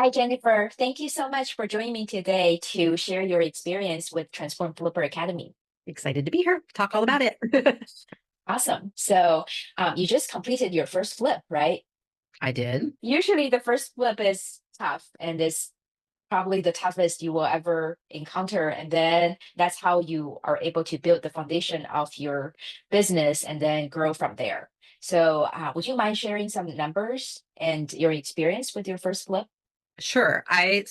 Hi, Jennifer. Thank you so much for joining me today to share your experience with Transform Flipper Academy. Excited to be here. Talk all about it. Awesome. So, you just completed your first flip, right? I did. Usually, the first flip is tough and is probably the toughest you will ever encounter. And then that's how you are able to build the foundation of your business and then grow from there. So, would you mind sharing some numbers and your experience with your first flip? Sure. I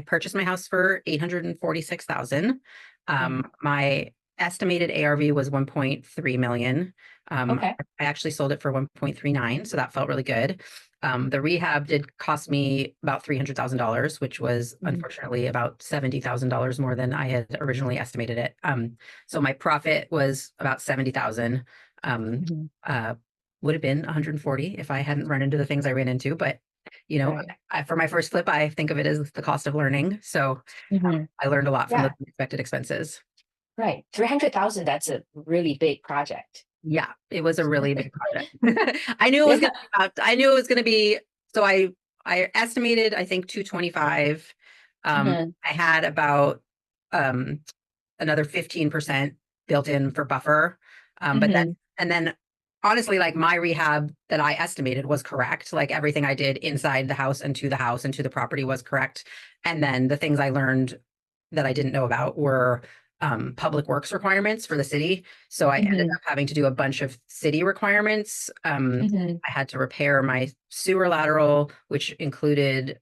purchased my house for 846,000. Mhm. My estimated ARV was 1.3 million. Okay. I actually sold it for 1.39, so that felt really good. The rehab did cost me about $300,000, which was Mhm. unfortunately about $70,000 more than I had originally estimated it. So my profit was about 70,000. Um, Mhm. uh, would have been 140 if I hadn't run into the things I ran into, but you know, Right. for my first flip, I think of it as the cost of learning. So Mhm. I learned a lot from those Yeah. unexpected expenses. Right. 300,000, that's a really big project. Yeah, it was a really big project. I knew it was Yeah. going to be I knew it was going to be, so I estimated, I think 225. Mhm. I had about um another 15% built in for buffer. But then, Mhm. and then honestly, like my rehab that I estimated was correct. Like everything I did inside the house and to the property was correct. And then the things I learned that I didn't know about were public works requirements for the city. So I ended Mhm. up having to do a bunch of city requirements. Mhm. I had to repair my sewer lateral, which included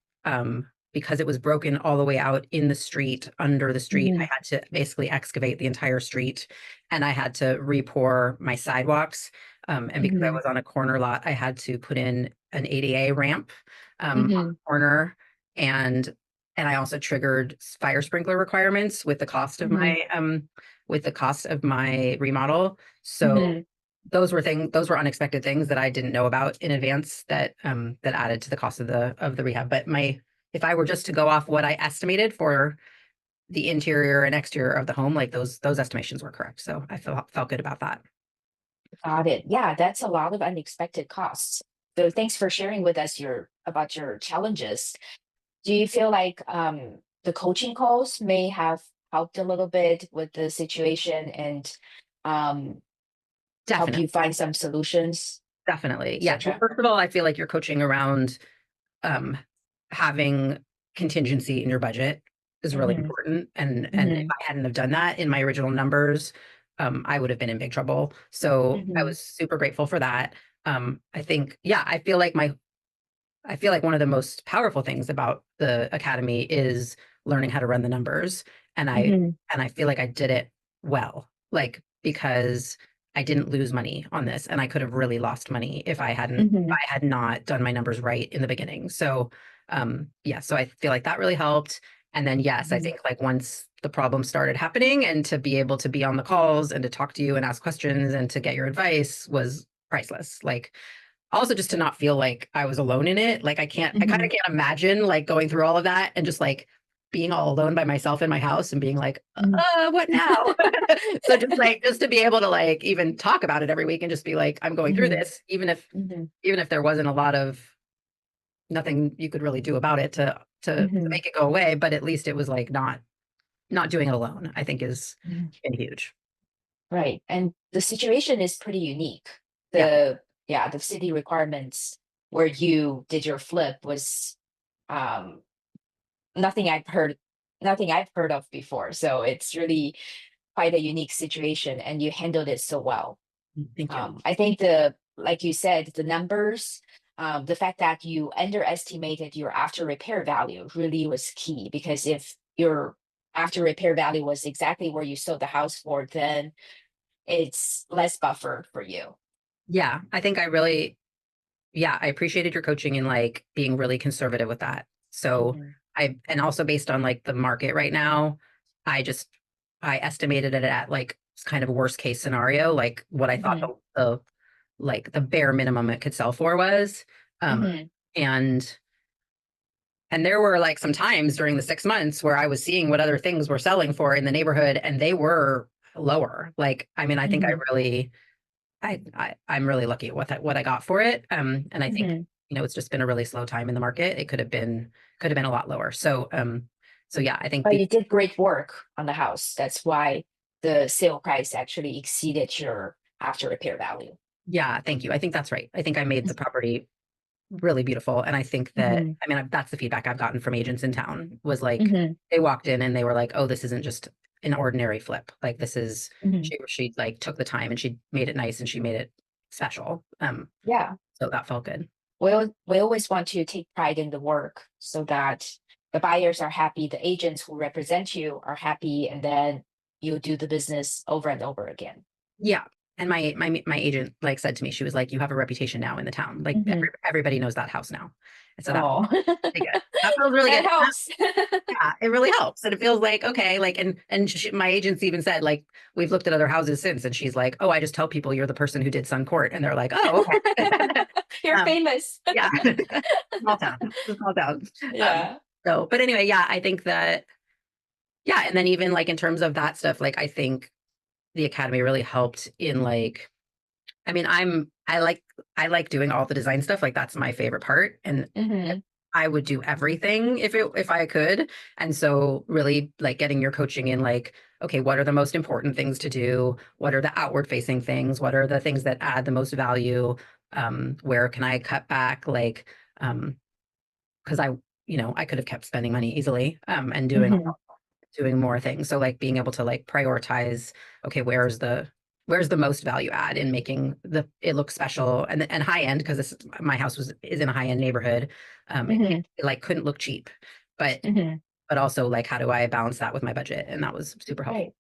because it was broken all the way out in the street, under the street. I Mhm. had to basically excavate the entire street and I had to re-pour my sidewalks. And because I Mhm. was on a corner lot, I had to put in an ADA ramp on the Mhm. corner. And and I also triggered fire sprinkler requirements Mhm. with the cost of my remodel. So Mhm. those were unexpected things that I didn't know about in advance that added to the cost of the rehab. But my if I were just to go off what I estimated for the interior and exterior of the home, like those estimations were correct. So I felt good about that. Got it. Yeah, that's a lot of unexpected costs. So thanks for sharing with us your about your challenges. Do you feel like the coaching calls may have helped a little bit with the situation and um, help Definitely. you find some solutions, Definitely. Yeah. Well, etc.? first of all, I feel like you're coaching around um, having contingency in your budget is really Mhm. important. And if Mhm. I hadn't have done that in my original numbers, I would have been in big trouble. So I Mhm. was super grateful for that. I think, yeah, I feel like one of the most powerful things about the academy is learning how to run the numbers. And Mhm. I feel like I did it well, like because I didn't lose money on this and I could have really lost money if Mhm. I had not done my numbers right in the beginning. So yeah, so I feel like that really helped. And then yes, I Mhm. think like once the problem started happening and to be able to be on the calls and to talk to you and ask questions and to get your advice was priceless. Like also just to not feel like I was alone in it. Like I kind of Mhm. can't imagine like going through all of that and just like being all alone by myself in my house and being like, Mhm. what now? So just to be able to like even talk about it every week and just be like, I'm going through Mhm. this, Mhm. even if there wasn't a lot of nothing you could really do about it to Mhm. make it go away, but at least it was like not doing it alone, I think is Mhm. been huge. Right. And the situation is pretty unique. Yeah. The city requirements where you did your flip was um nothing I've heard nothing I've heard of before. So it's really quite a unique situation and you handled it so well. Thank you. I think the like you said, the numbers, the fact that you underestimated your after repair value really was key because if your after repair value was exactly where you sold the house for, then it's less buffer for you. Yeah, I think I really Yeah, I appreciated your coaching and like being really conservative with that. So Mhm. and also based on like the market right now, I just, I estimated it at like kind of a worst case scenario, like what I thought Mhm. like the bare minimum it could sell for was. Um, Mhm. and, and there were like some times during the 6 months where I was seeing what other things were selling for in the neighborhood and they were lower. Like, I mean, I think Mhm. I'm really lucky at what I got for it. And I think Mhm. it's just been a really slow time in the market. It could have been a lot lower. So yeah, I think But you did great work on the house. That's why the sale price actually exceeded your after repair value. yeah, thank you. I think that's right. I think I made the property really beautiful. And I think that, Mm-hmm. I mean, that's the feedback I've gotten from agents in town was like, Mm-hmm. they walked in and they were like, oh, this isn't just an ordinary flip. Like this is, Mm-hmm. she like took the time and she made it nice and she made it special. Yeah. So that felt good. We always want to take pride in the work so that the buyers are happy, the agents who represent you are happy, and then you do the business over and over again. Yeah. And my agent like said to me, she was like, you have a reputation now in the town. Like Mhm. everybody knows that house now. And so that Oh, really good. That feels really that good. helps. Yeah, it really helps. And it feels like, okay, like, my agents even said, like, we've looked at other houses since, and she's like, oh, I just tell people you're the person who did Sun Court. And they're like, oh, okay. You're Um, famous. yeah. Small town. It's a small town. Um, Yeah. but anyway, yeah, I think that, yeah. And then even like in terms of that stuff, like, I think the academy really helped in like, I mean, I like doing all the design stuff. Like that's my favorite part. And Hmm. I would do everything if I could. And so really like getting your coaching in like, okay, what are the most important things to do? What are the outward facing things? What are the things that add the most value? Where can I cut back? Like, because I could have kept spending money easily, and Hmm. doing more things. So like being able to like prioritize, okay, where's the most value add in making it look special and high end because this my house is in a high end neighborhood. Hmm. It like couldn't look cheap, but Hmm. also like how do I balance that with my budget? And that was super helpful. Right.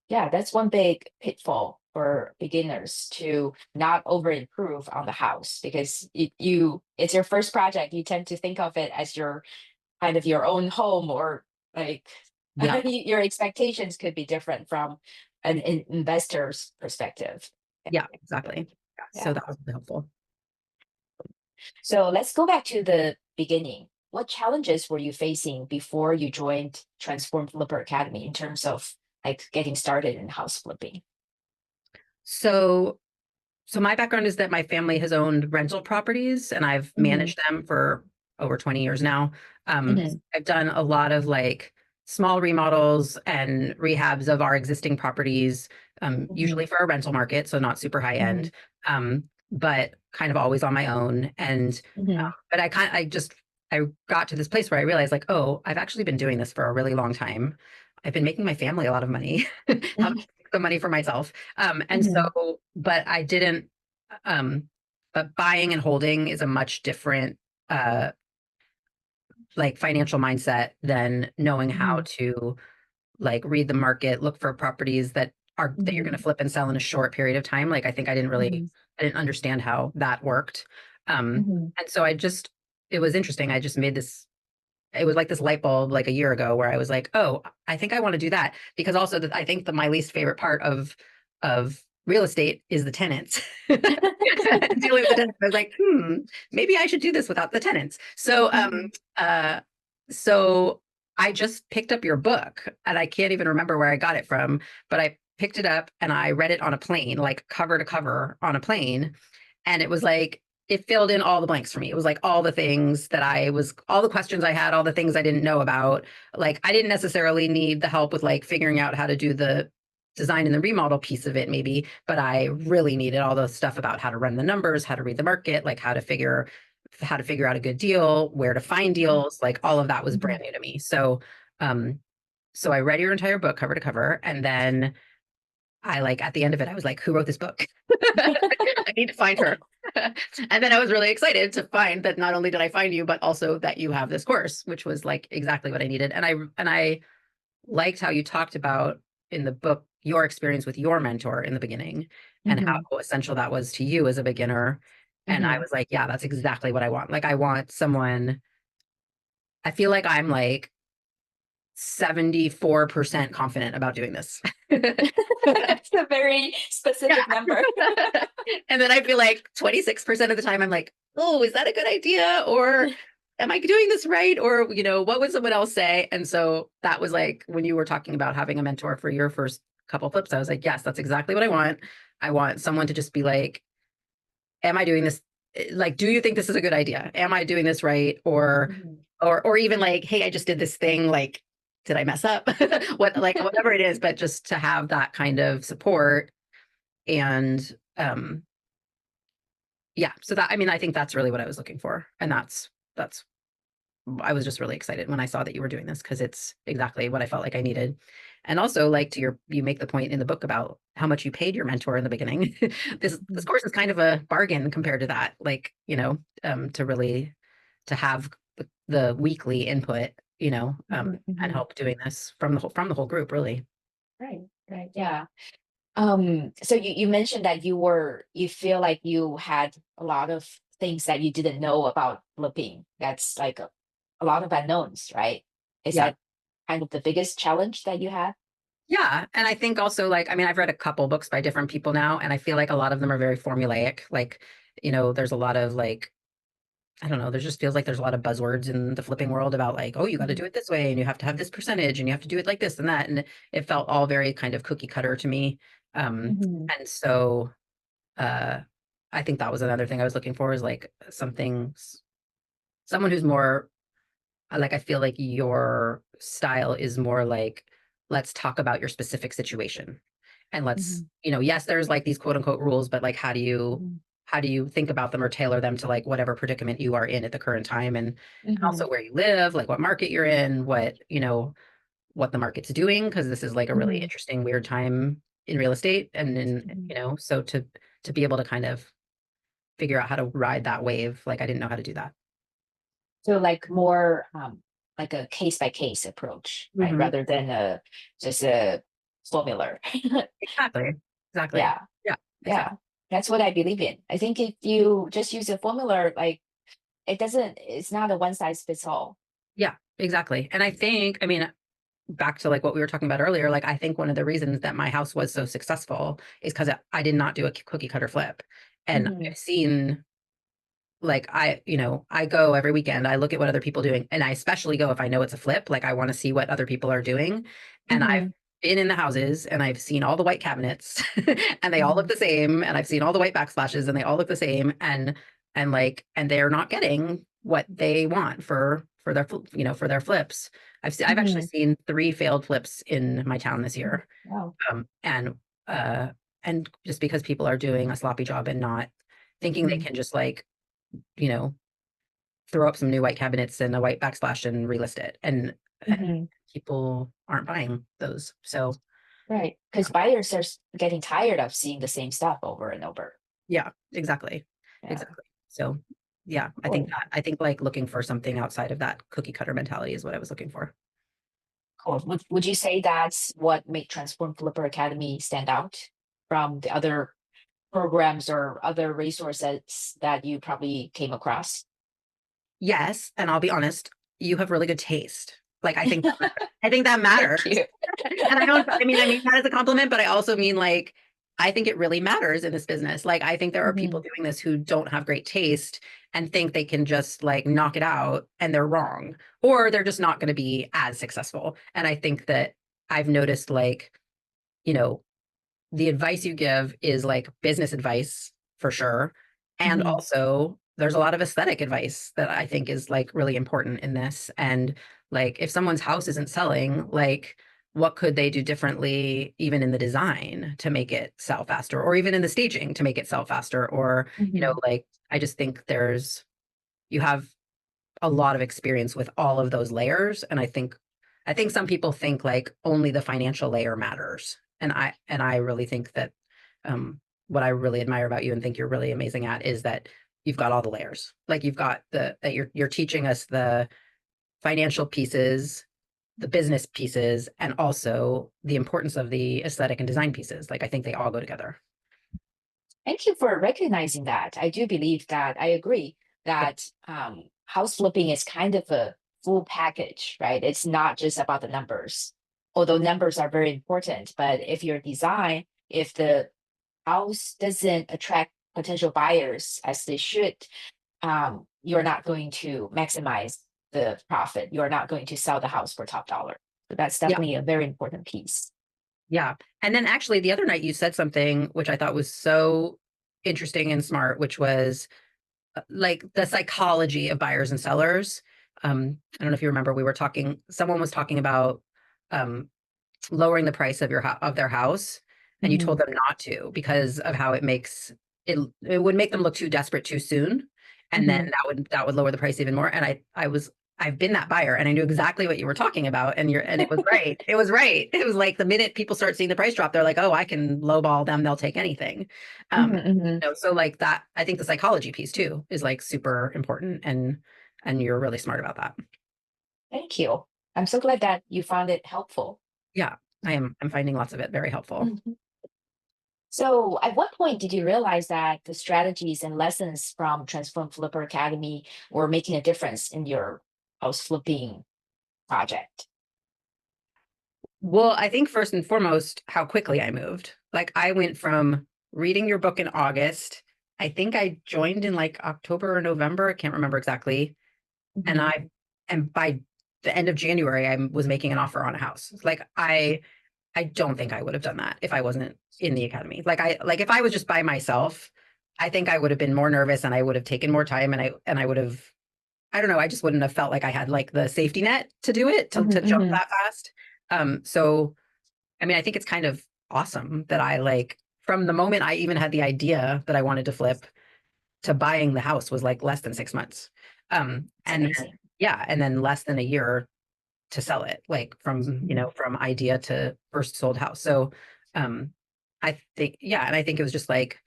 Yeah, that's one big pitfall for beginners to not over improve on the house because it's your first project. You tend to think of it as your kind of your own home or like Yeah, your expectations could be different from an investor's perspective. yeah, exactly. Yeah, so Yeah. that was really helpful. So let's go back to the beginning. What challenges were you facing before you joined Transform Flipper Academy in terms of like getting started in house flipping? So my background is that my family has owned rental properties and I've Hmm. managed them for over 20 years now. Hmm. I've done a lot of like small remodels and rehabs of our existing properties, Hmm. usually for a rental market, so not super high Hmm. end, but kind of always on my own. And Hmm. but I got to this place where I realized like, oh, I've actually been doing this for a really long time. I've been making my family a lot of money, haven't made some money for myself. And Hmm. so, but I didn't, but buying and holding is a much different, uh, like financial mindset than knowing how Hmm. to like read the market, look for properties that you're going to Hmm. flip and sell in a short period of time. Like I think Hmm. I didn't understand how that worked. Hmm. And so it was interesting. I just made it was like this light bulb like a year ago where I was like, oh, I think I want to do that because also I think that my least favorite part of real estate is the tenants. Dealing with the tenants. I was like, maybe I should do this without the tenants. Uh, so I just picked up your book and I can't even remember where I got it from, but I picked it up and I read it on a plane, like cover to cover on a plane. And it was like, it filled in all the blanks for me. It was like all the questions I had, all the things I didn't know about. Like, I didn't necessarily need the help with like figuring out how to do the design and the remodel piece of it, maybe, but I really needed all the stuff about how to run the numbers, how to read the market, like how to figure out a good deal, where to find deals, like all of that was Hmm. brand new to me. Um, so I read your entire book cover to cover, and then I like at the end of it, I was like, who wrote this book? I need to find her. And then I was really excited to find that not only did I find you, but also that you have this course, which was like exactly what I needed. And I liked how you talked about in the book your experience with your mentor in the beginning and how Hmm. essential that was to you as a beginner. And I Hmm. was like, yeah, that's exactly what I want. Like I want someone, I feel like I'm like 74% confident about doing this. That's a very Yeah. specific number. And then I feel like 26% of the time I'm like, oh, is that a good idea? Or am I doing this right? Or, what would someone else say? And so that was like when you were talking about having a mentor for your first couple flips, I was like, yes, that's exactly what I want. I want someone to just be like, am I doing this? like, do you think this is a good idea? Am I doing this right? Or Mhm. or even like, hey, I just did this thing, like, did I mess up? What, like, whatever it is, but just to have that kind of support. And yeah, so that, I mean, I think that's really what I was looking for. And that's I was just really excited when I saw that you were doing this because it's exactly what I felt like I needed. And also, like, to your, you make the point in the book about how much you paid your mentor in the beginning. This Mhm. course is kind of a bargain compared to that. Like, to really to have the weekly input, Mhm. and Mhm. help doing this from the whole group, really. Right, right, yeah. So you mentioned that you feel like you had a lot of things that you didn't know about flipping. That's like a lot of unknowns, right? Is Yeah. that kind of the biggest challenge that you had? Yeah. And I think also, like, I mean, I've read a couple books by different people now, and I feel like a lot of them are very formulaic. Like, there's a lot of like, I don't know, there just feels like there's a lot of buzzwords in the flipping world about like, oh, you got to do Mhm. it this way and you have to have this percentage and you have to do it like this and that. And it felt all very kind of cookie cutter to me. Mhm. And so uh I think that was another thing I was looking for, is like someone who's more like, I feel like your style is more like, let's talk about your specific situation. And let's, Mhm. yes, there's like these quote unquote rules, but like, Mhm. how do you think about them or tailor them to like whatever predicament you are in at the current time, and Mhm. also where you live, like what market you're in, what the market's doing, because this is like a really Mhm. interesting, weird time in real estate. And then, Mhm. so to be able to kind of figure out how to ride that wave, like I didn't know how to do that. So like more like a case by case approach, right? Hmm. Rather than just a formula. Exactly. Exactly. Yeah, Yeah, yeah. exactly. That's what I believe in. I think if you just use a formula, like it's not a one size fits all. Yeah, exactly. And I think, I mean, back to like what we were talking about earlier, like I think one of the reasons that my house was so successful is because I did not do a cookie cutter flip. And Hmm. I've seen, like, I go every weekend, I look at what other people doing, and I especially go if I know it's a flip, like I want to see what other people are doing. And I've Hmm. been in the houses and I've seen all the white cabinets and they all look Hmm. the same, and I've seen all the white backsplashes and they all look the same, and they're not getting what they want for their for their flips. I've actually Hmm. seen 3 failed flips in my town this year. Wow. Um, and uh and just because people are doing a sloppy job and not thinking they Hmm. can just like, you know, throw up some new white cabinets and a white backsplash and relist it. And Hmm. people aren't buying those. So Right. Because buyers are getting tired of seeing the same stuff over and over. yeah, exactly. Yeah. Exactly. So yeah, Cool. I think like looking for something outside of that cookie cutter mentality is what I was looking for. Cool. Would you say that's what made Transform Flipper Academy stand out from the other programs or other resources that you probably came across? Yes, and I'll be honest, you have really good taste. Like I think that Thank matters. you. And I mean that as a compliment, but I also mean, like, I think it really matters in this business. Like, I think there are people Mhm. doing this who don't have great taste and think they can just like knock it out, and they're wrong, or they're just not going to be as successful. And I think that I've noticed, like, you know, the advice you give is like business advice for sure. And Mhm. also, there's a lot of aesthetic advice that I think is like really important in this. And like, if someone's house isn't selling, like, what could they do differently, even in the design to make it sell faster, or even in the staging to make it sell faster? Or, Mhm. like, I just think you have a lot of experience with all of those layers. And I think some people think like only the financial layer matters. And I really think that what I really admire about you and think you're really amazing at is that you've got all the layers. Like, you've got that you're teaching us the financial pieces, the business pieces, and also the importance of the aesthetic and design pieces. Like, I think they all go together. Thank you for recognizing that. I do believe that I agree Yeah. that house flipping is kind of a full package, right? It's not just about the numbers, although numbers are very important. But if your design, if the house doesn't attract potential buyers as they should, you're not going to maximize the profit. You're not going to sell the house for top dollar. So that's Yeah. definitely a very important piece. Yeah. And then actually the other night you said something which I thought was so interesting and smart, which was like the psychology of buyers and sellers. I don't know if you remember, someone was talking about um, lowering the price of of their house, and you told Mhm, them not to because of how it would make them look too desperate too soon, and then mhm, that would lower the price even more. And I've been that buyer, and I knew exactly what you were talking about, and it was right. It was right. It was like the minute people start seeing the price drop, they're like, oh, I can lowball them, they'll take anything. mhm, mhm. So like that, I think the psychology piece too is like super important, and you're really smart about that. Thank you. I'm so glad that you found it helpful. Yeah, I'm finding lots of it very helpful. Mhm. So, at what point did you realize that the strategies and lessons from Transform Flipper Academy were making a difference in your house flipping project? Well, I think first and foremost, how quickly I moved. Like I went from reading your book in August. I think I joined in like October or November. I can't remember exactly. And Mhm, I and by the end of January, I was making an offer on a house. Like I don't think I would have done that if I wasn't in the academy. Like if I was just by myself, I think I would have been more nervous and I would have taken more time, and I would have, I don't know, I just wouldn't have felt like I had like the safety net to do it, mhm, to jump mhm, that fast. So I mean, I think it's kind of awesome that I like from the moment I even had the idea that I wanted to flip to buying the house was like less than 6 months. it's And then, amazing. yeah, and then less than a year to sell it, like Mhm, from idea to first sold house. So, um, I think, yeah, and I think it was just like,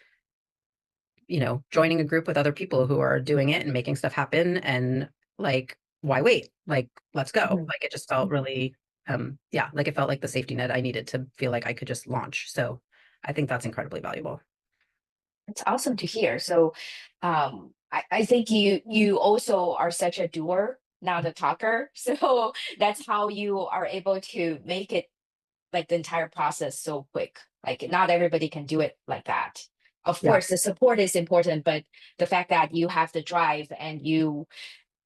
joining a group with other people who are doing it and making stuff happen, and like, why wait? Like, let's go. mhm, Like, it just felt mhm. really, yeah, like it felt like the safety net I needed to feel like I could just launch. So, I think that's incredibly valuable. It's awesome to hear. So, I think you also are such a doer, not a talker. So that's how you are able to make it like the entire process so quick. Like not everybody can do it like that. Of Yeah, course, the support is important, but the fact that you have the drive and you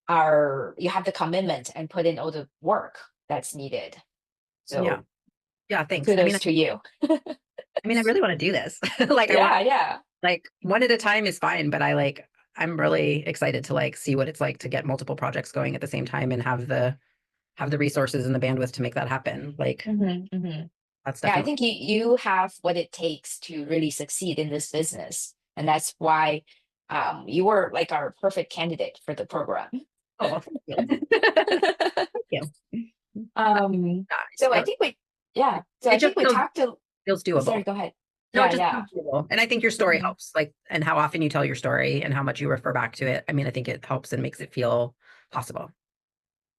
have the commitment and put in all the work that's needed. yeah, So yeah. Thanks. kudos to you. I really want to do this. Like, I want Yeah, yeah. like one at a time is fine, but I'm really excited to like see what it's like to get multiple projects going at the same time and have the resources and the bandwidth to make that happen. Like Hmm, hmm. that's Yeah, I definitely. think you have what it takes to really succeed in this business. And that's why you were like our perfect candidate for the program. Oh, well, thank you. Thank you. So I Yeah, think yeah. So it I just think we talked to, feels oh, sorry, doable. go ahead. No, it Yeah, just yeah. feels doable. And I think your story Mhm. helps, like, and how often you tell your story and how much you refer back to it. I mean, I think it helps and makes it feel possible.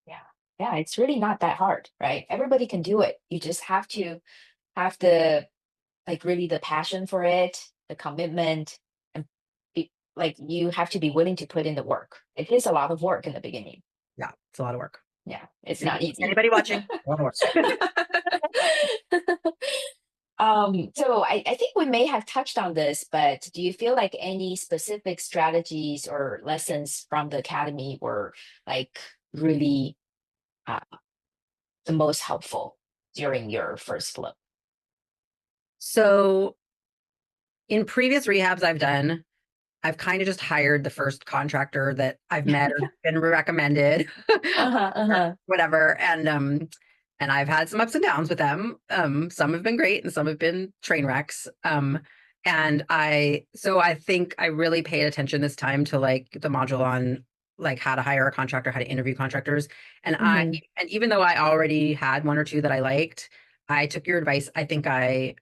Yeah. Yeah, it's really not that hard, right? Everybody can do it. You just have to have the like really the passion for it, the commitment, and like you have to be willing to put in the work. It is a lot of work in the beginning. Yeah, it's a lot of work. Yeah, it's not Anybody, easy. anybody watching? A lot of work. So I think we may have touched on this, but do you feel like any specific strategies or lessons from the academy were like really uh, the most helpful during your first flip? So in previous rehabs I've done, I've kind of just hired the first contractor that I've met or been recommended Uh-huh, or uh-huh. whatever. And I've had some ups and downs with them. Some have been great and some have been train wrecks. So I think I really paid attention this time to like the module on like how to hire a contractor, how to interview contractors. And Hmm, and even though I already had one or two that I liked, I took your advice. I think I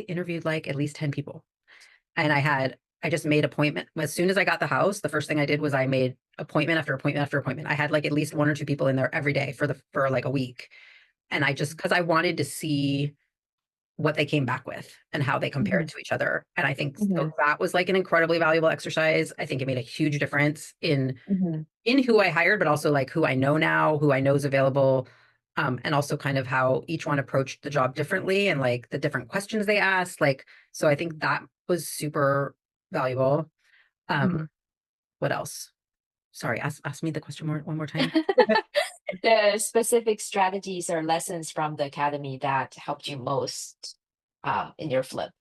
interviewed like at least 10 people, and I just made appointment. As soon as I got the house, the first thing I did was I made appointment after appointment after appointment. I had like at least one or two people in there every day for like a week. And I just, because I wanted to see what they came back with and how they hmm, compared to each other. And I think so hmm, that was like an incredibly valuable exercise. I think it made a huge difference hmm, in who I hired, but also like who I know now, who I know is available. And also kind of how each one approached the job differently and like the different questions they asked. Like, so I think that was super valuable. hmm. Um, what else? Sorry, ask me the question one more time. The specific strategies or lessons from the academy that helped you most in your flip.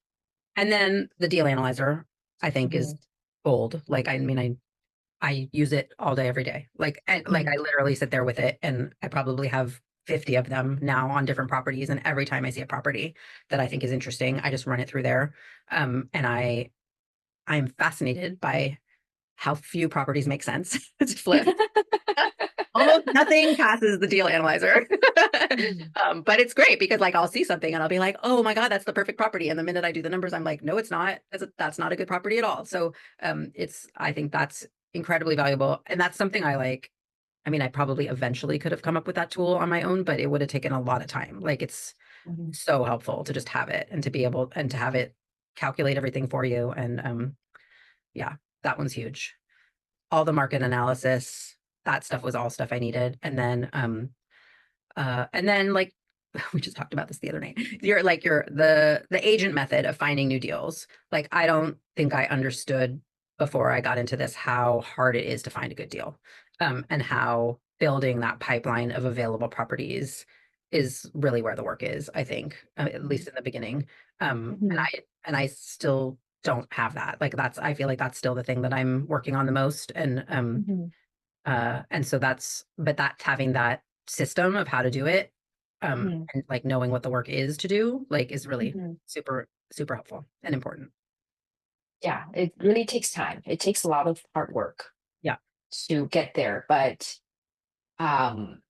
And then the deal analyzer, I think, is Mhm. gold. Like, I mean, I use it all day, every day. Like, and like Mhm. I literally sit there with it, and I probably have 50 of them now on different properties. And every time I see a property that I think is interesting, I just run it through there. And I'm fascinated by how few properties make sense to flip. Almost nothing passes the deal analyzer. Mhm. But it's great because like I'll see something and I'll be like, oh my God, that's the perfect property. And the minute I do the numbers, I'm like, no, it's not. That's not a good property at all. So I think that's incredibly valuable. And that's something I like. I mean, I probably eventually could have come up with that tool on my own, but it would have taken a lot of time. Like it's Mhm. so helpful to just have it and to be able and to have it calculate everything for you. And yeah, that one's huge. All the market analysis, that stuff was all stuff I needed. And then like we just talked about this the other night. You're like the agent method of finding new deals. Like I don't think I understood before I got into this how hard it is to find a good deal. And how building that pipeline of available properties is really where the work is, I think, at least in the beginning. And Mhm. I still don't have that. Like that's I feel like that's still the thing that I'm working on the most. Mhm. And so that's having that system of how to do it, Mhm. and like knowing what the work is to do, like is really Mhm. super, super helpful and important. Yeah, it really takes time. It takes a lot of hard work Yeah. to get there, but um,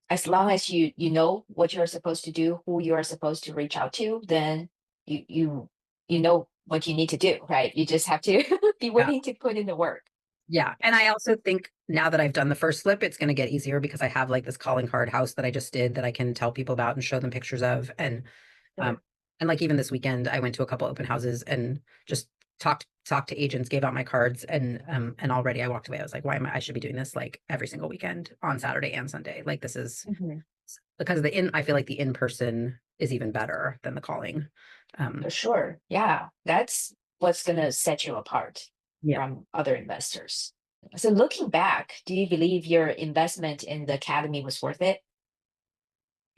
as long as you know what you're supposed to do, who you are supposed to reach out to, then you you you know what you need to do, right? You just have to be Yeah. willing to put in the work. Yeah. And I also think now that I've done the first flip, it's going to get easier because I have like this calling card house that I just did that I can tell people about and show them pictures of. Um, Sure. and like even this weekend, I went to a couple open houses and just talked to agents, gave out my cards, and already I walked away. I was like, why am I should be doing this like every single weekend on Saturday and Sunday. Like this is Mhm. because I feel like the in-person is even better than the calling. For Um, sure. Yeah, that's what's gonna set you apart yeah. from other investors. So looking back, do you believe your investment in the academy was worth it?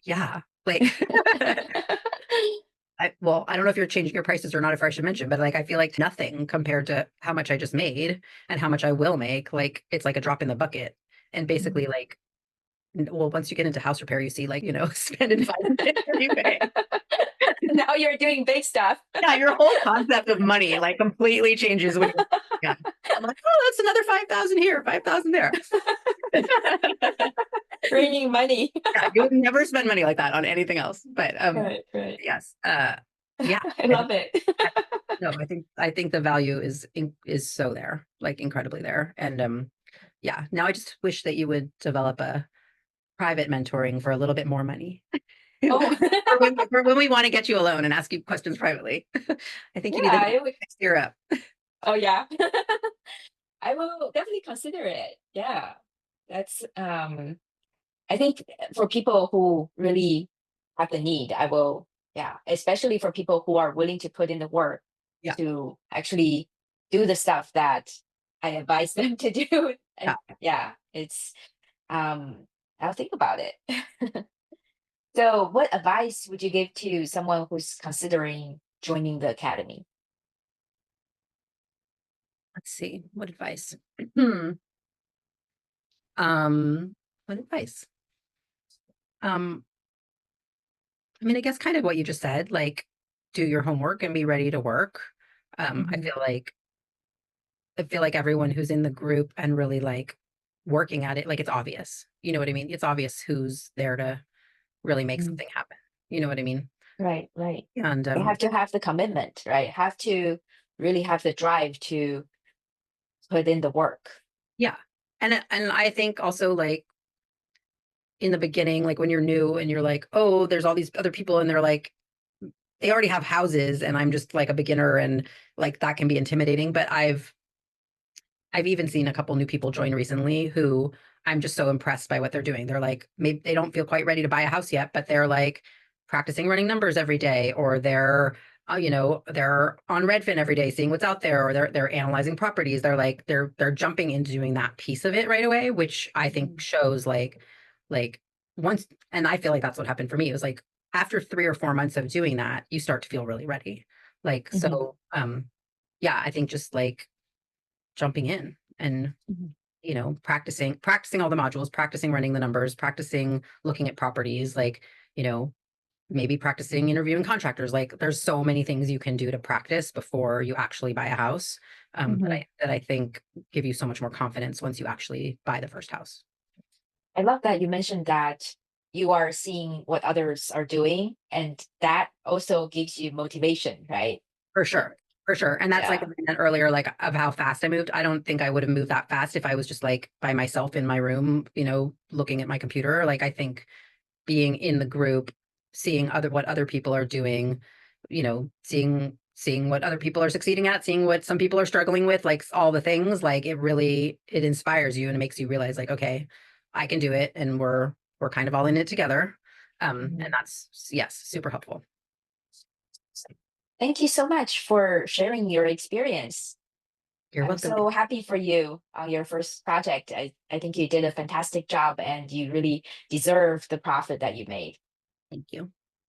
Yeah. Like I don't know if you're changing your prices or not, if I should mention, but like I feel like nothing compared to how much I just made and how much I will make. Like it's like a drop in the bucket. And basically, Mhm. like, well, once you get into house repair, you see, like, spend and find it you pay. Now you're doing big stuff. Yeah, your whole concept of money like completely changes when you, yeah. I'm like, oh, that's another 5,000 here, 5,000 there. Raining money. Yeah, you would never spend money like that on anything else. But Right, right. yes, yeah. I love it. No, I think the value is so there, like incredibly there. And yeah, now I just wish that you would develop a private mentoring for a little bit more money. Oh, For when we want to get you alone and ask you questions privately. I think you need yeah, the it would. next year up. Oh, yeah. I will definitely consider it. Yeah. That's I think for people who really have the need, I will, yeah, especially for people who are willing to put in the work Yeah, to actually do the stuff that I advise them to do. yeah. And yeah, it's I'll think about it. So what advice would you give to someone who's considering joining the academy? Let's see. What advice? Hmm. What advice? Um, I mean, I guess kind of what you just said, like do your homework and be ready to work. Um, I Mhm. feel like I feel like everyone who's in the group and really like working at it, like it's obvious. You know what I mean? It's obvious who's there to really make Mm. something happen. You know what I mean? Right, right. And They have to have the commitment, right? Have to really have the drive to put in the work. yeah. And I think also like in the beginning, like when you're new and you're like, oh, there's all these other people and they're like, they already have houses and I'm just like a beginner and like that can be intimidating. But I've even seen a couple new people join recently who I'm just so impressed by what they're doing. They're like, maybe they don't feel quite ready to buy a house yet, but they're like practicing running numbers every day, or they're on Redfin every day, seeing what's out there, or they're analyzing properties. They're jumping into doing that piece of it right away, which I think Mhm. shows like once, and I feel like that's what happened for me. It was like after 3 or 4 months of doing that, you start to feel really ready. Like Mhm. so, yeah, I think just like jumping in and, Mhm. practicing all the modules, practicing running the numbers, practicing looking at properties, like, you know, maybe practicing interviewing contractors. Like there's so many things you can do to practice before you actually buy a house, Mhm. that I think give you so much more confidence once you actually buy the first house. I love that you mentioned that you are seeing what others are doing, and that also gives you motivation, right? For Like, sure. For sure. And that's like yeah. what I meant earlier, like of how fast I moved. I don't think I would have moved that fast if I was just like by myself in my room, looking at my computer. Like I think being in the group, seeing what other people are doing, seeing what other people are succeeding at, seeing what some people are struggling with, like all the things, like it inspires you and it makes you realize like, okay, I can do it and we're kind of all in it together. And Mhm. that's yes, super helpful. Thank you so much for sharing your experience. You're I'm welcome. so happy for you on your first project. I think you did a fantastic job and you really deserve the profit that you made. Thank you.